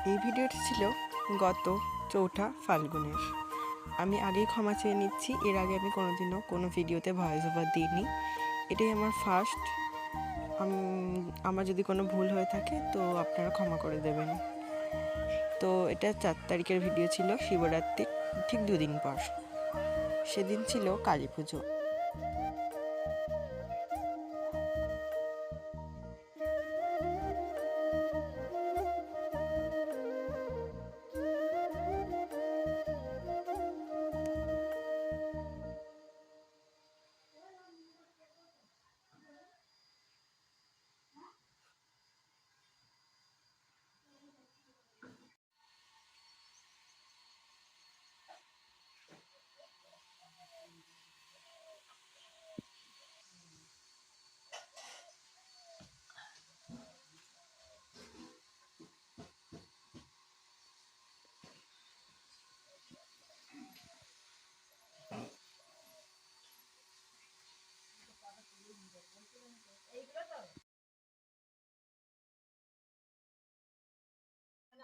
এই ভিডিওটি ছিল গত ৪ঠা ফাল্গুনের। আমি আগেই ক্ষমা চেয়ে নিচ্ছি, এর আগে আমি কোনোদিনও কোনো ভিডিওতে ভয়েস ওভার দিইনি। এটাই আমার ফার্স্ট। আমার যদি কোনো ভুল হয়ে থাকে তো আপনারা ক্ষমা করে দেবেন। তো এটা ৪ তারিখের ভিডিও ছিল, শিবরাত্রির ঠিক ২ দিন পর। সেদিন ছিল কালী পুজো।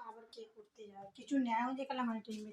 আবার কে করতে যায় কিছু নেয় যে কালা মানে টিমে